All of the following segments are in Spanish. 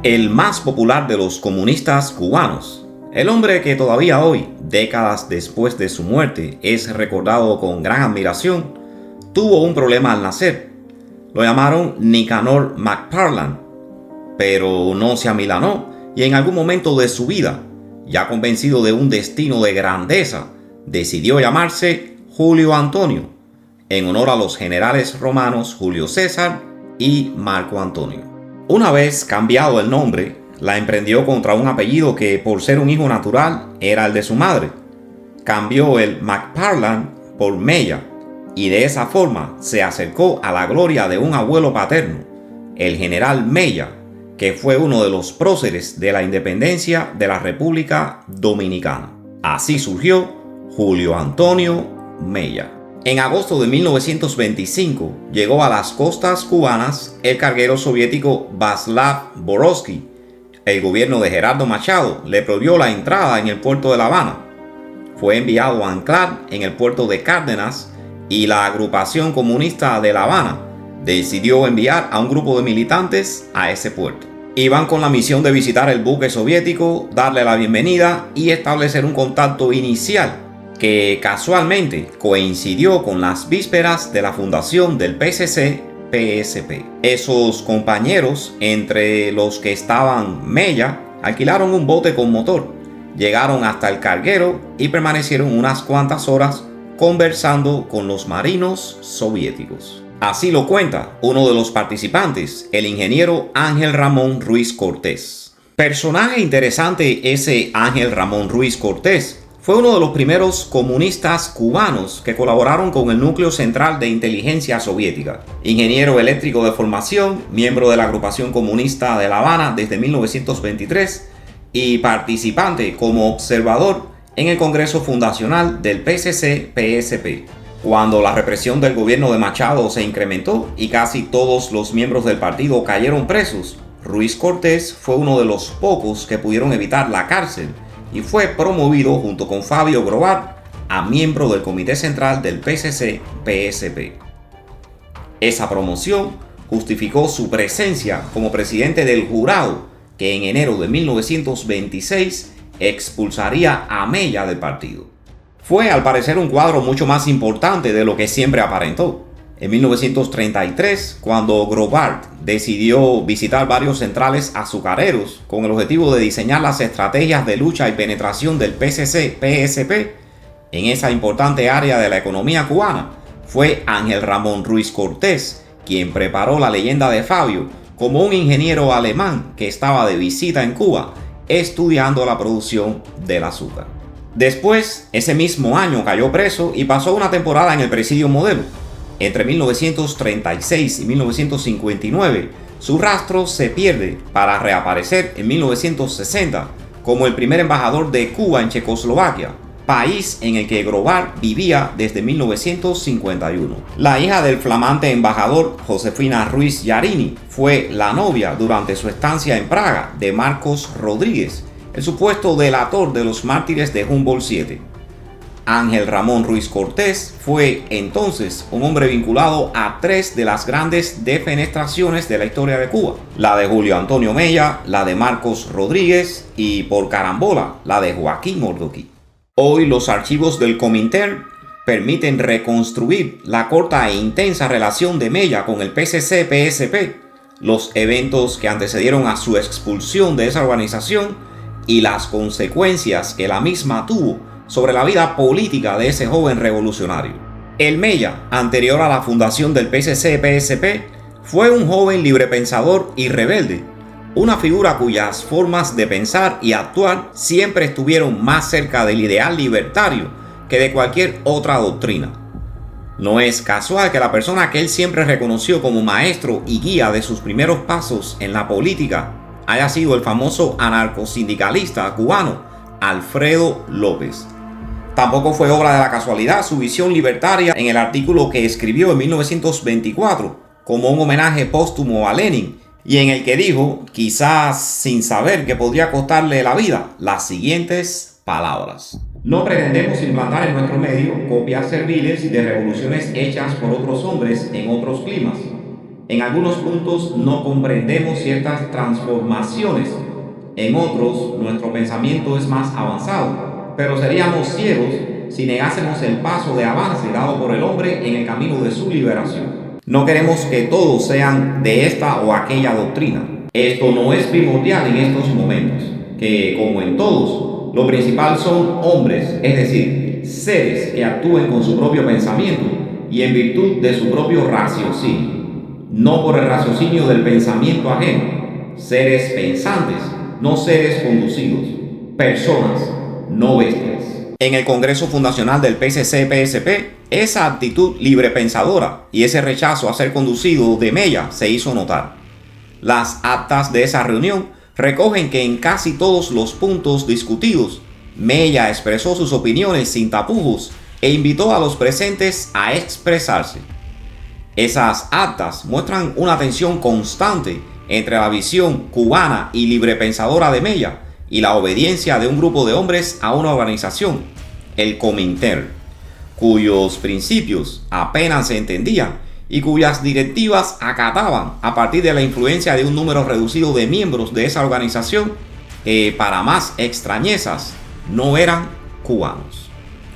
El más popular de los comunistas cubanos, el hombre que todavía hoy, décadas después de su muerte, es recordado con gran admiración, tuvo un problema al nacer. Lo llamaron Nicanor McParland, pero no se amilanó y en algún momento de su vida, ya convencido de un destino de grandeza, decidió llamarse Julio Antonio, en honor a los generales romanos Julio César y Marco Antonio. Una vez cambiado el nombre, la emprendió contra un apellido que, por ser un hijo natural, era el de su madre. Cambió el McParland por Mella y de esa forma se acercó a la gloria de un abuelo paterno, el general Mella, que fue uno de los próceres de la independencia de la República Dominicana. Así surgió Julio Antonio Mella. En agosto de 1925 llegó a las costas cubanas el carguero soviético Václav Borovsky. El gobierno de Gerardo Machado le prohibió la entrada en el puerto de La Habana. Fue enviado a anclar en el puerto de Cárdenas y la agrupación comunista de La Habana decidió enviar a un grupo de militantes a ese puerto. Iban con la misión de visitar el buque soviético, darle la bienvenida y establecer un contacto inicial que casualmente coincidió con las vísperas de la fundación del PCC-PSP. Esos compañeros, entre los que estaban Mella, alquilaron un bote con motor, llegaron hasta el carguero y permanecieron unas cuantas horas conversando con los marinos soviéticos. Así lo cuenta uno de los participantes, el ingeniero Ángel Ramón Ruiz Cortés. Personaje interesante ese Ángel Ramón Ruiz Cortés. Fue uno de los primeros comunistas cubanos que colaboraron con el núcleo central de inteligencia soviética. Ingeniero eléctrico de formación, miembro de la agrupación comunista de La Habana desde 1923 y participante como observador en el Congreso Fundacional del PCC-PSP. Cuando la represión del gobierno de Machado se incrementó y casi todos los miembros del partido cayeron presos, Ruiz Cortés fue uno de los pocos que pudieron evitar la cárcel y fue promovido junto con Fabio Grobat a miembro del Comité Central del PCC-PSP. Esa promoción justificó su presencia como presidente del jurado que en enero de 1926 expulsaría a Mella del partido. Fue al parecer un cuadro mucho más importante de lo que siempre aparentó. En 1933, cuando Grobat decidió visitar varios centrales azucareros con el objetivo de diseñar las estrategias de lucha y penetración del PCC-PSP en esa importante área de la economía cubana, fue Ángel Ramón Ruiz Cortés quien preparó la leyenda de Fabio como un ingeniero alemán que estaba de visita en Cuba estudiando la producción del azúcar. Después, ese mismo año cayó preso y pasó una temporada en el Presidio Modelo. Entre 1936 y 1959, su rastro se pierde para reaparecer en 1960 como el primer embajador de Cuba en Checoslovaquia, país en el que Grobat vivía desde 1951. La hija del flamante embajador Josefina Ruiz Yarini fue la novia durante su estancia en Praga de Marcos Rodríguez, el supuesto delator de los mártires de Humboldt 7. Ángel Ramón Ruiz Cortés fue entonces un hombre vinculado a tres de las grandes defenestraciones de la historia de Cuba: la de Julio Antonio Mella, la de Marcos Rodríguez y, por carambola, la de Joaquín Mordoquí. Hoy los archivos del Comintern permiten reconstruir la corta e intensa relación de Mella con el PCC-PSP, los eventos que antecedieron a su expulsión de esa organización y las consecuencias que la misma tuvo sobre la vida política de ese joven revolucionario. El Mella, anterior a la fundación del PCC-PSP, fue un joven librepensador y rebelde, una figura cuyas formas de pensar y actuar siempre estuvieron más cerca del ideal libertario que de cualquier otra doctrina. No es casual que la persona que él siempre reconoció como maestro y guía de sus primeros pasos en la política haya sido el famoso anarcosindicalista cubano Alfredo López. Tampoco fue obra de la casualidad su visión libertaria en el artículo que escribió en 1924 como un homenaje póstumo a Lenin y en el que dijo, quizás sin saber que podría costarle la vida, las siguientes palabras: no pretendemos implantar en nuestro medio copias serviles de revoluciones hechas por otros hombres en otros climas. En algunos puntos no comprendemos ciertas transformaciones. En otros, nuestro pensamiento es más avanzado, pero seríamos ciegos si negásemos el paso de avance dado por el hombre en el camino de su liberación. No queremos que todos sean de esta o aquella doctrina. Esto no es primordial en estos momentos, que como en todos, lo principal son hombres, es decir, seres que actúen con su propio pensamiento y en virtud de su propio raciocinio, no por el raciocinio del pensamiento ajeno, seres pensantes, no seres conducidos, personas, no bestias. En el Congreso Fundacional del PCC-PSP, esa actitud librepensadora y ese rechazo a ser conducido de Mella se hizo notar. Las actas de esa reunión recogen que en casi todos los puntos discutidos, Mella expresó sus opiniones sin tapujos e invitó a los presentes a expresarse. Esas actas muestran una tensión constante entre la visión cubana y librepensadora de Mella y la obediencia de un grupo de hombres a una organización, el Comintern, cuyos principios apenas se entendían y cuyas directivas acataban a partir de la influencia de un número reducido de miembros de esa organización que, para más extrañezas, no eran cubanos.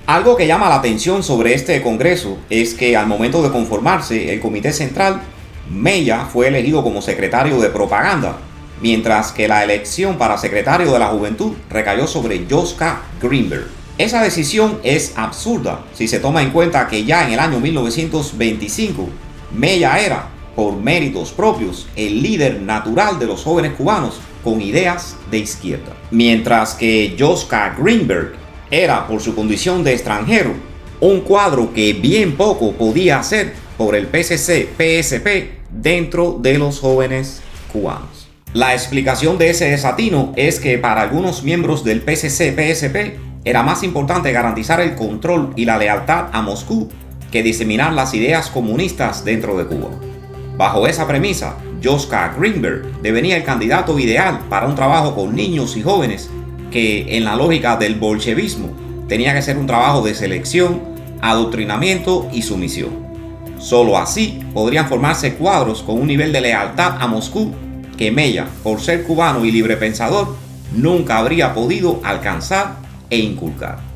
Algo que llama la atención sobre este congreso es que al momento de conformarse el Comité Central, Mella fue elegido como secretario de propaganda, mientras que la elección para secretario de la Juventud recayó sobre Joshka Greenberg. Esa decisión es absurda si se toma en cuenta que ya en el año 1925, Mella era, por méritos propios, el líder natural de los jóvenes cubanos con ideas de izquierda. Mientras que Joshka Greenberg era, por su condición de extranjero, un cuadro que bien poco podía hacer por el PCC-PSP dentro de los jóvenes cubanos. La explicación de ese desatino es que para algunos miembros del PCC-PSP era más importante garantizar el control y la lealtad a Moscú que diseminar las ideas comunistas dentro de Cuba. Bajo esa premisa, Joshka Greenberg devenía el candidato ideal para un trabajo con niños y jóvenes que, en la lógica del bolchevismo, tenía que ser un trabajo de selección, adoctrinamiento y sumisión. Solo así podrían formarse cuadros con un nivel de lealtad a Moscú que Mella, por ser cubano y librepensador, nunca habría podido alcanzar e inculcar.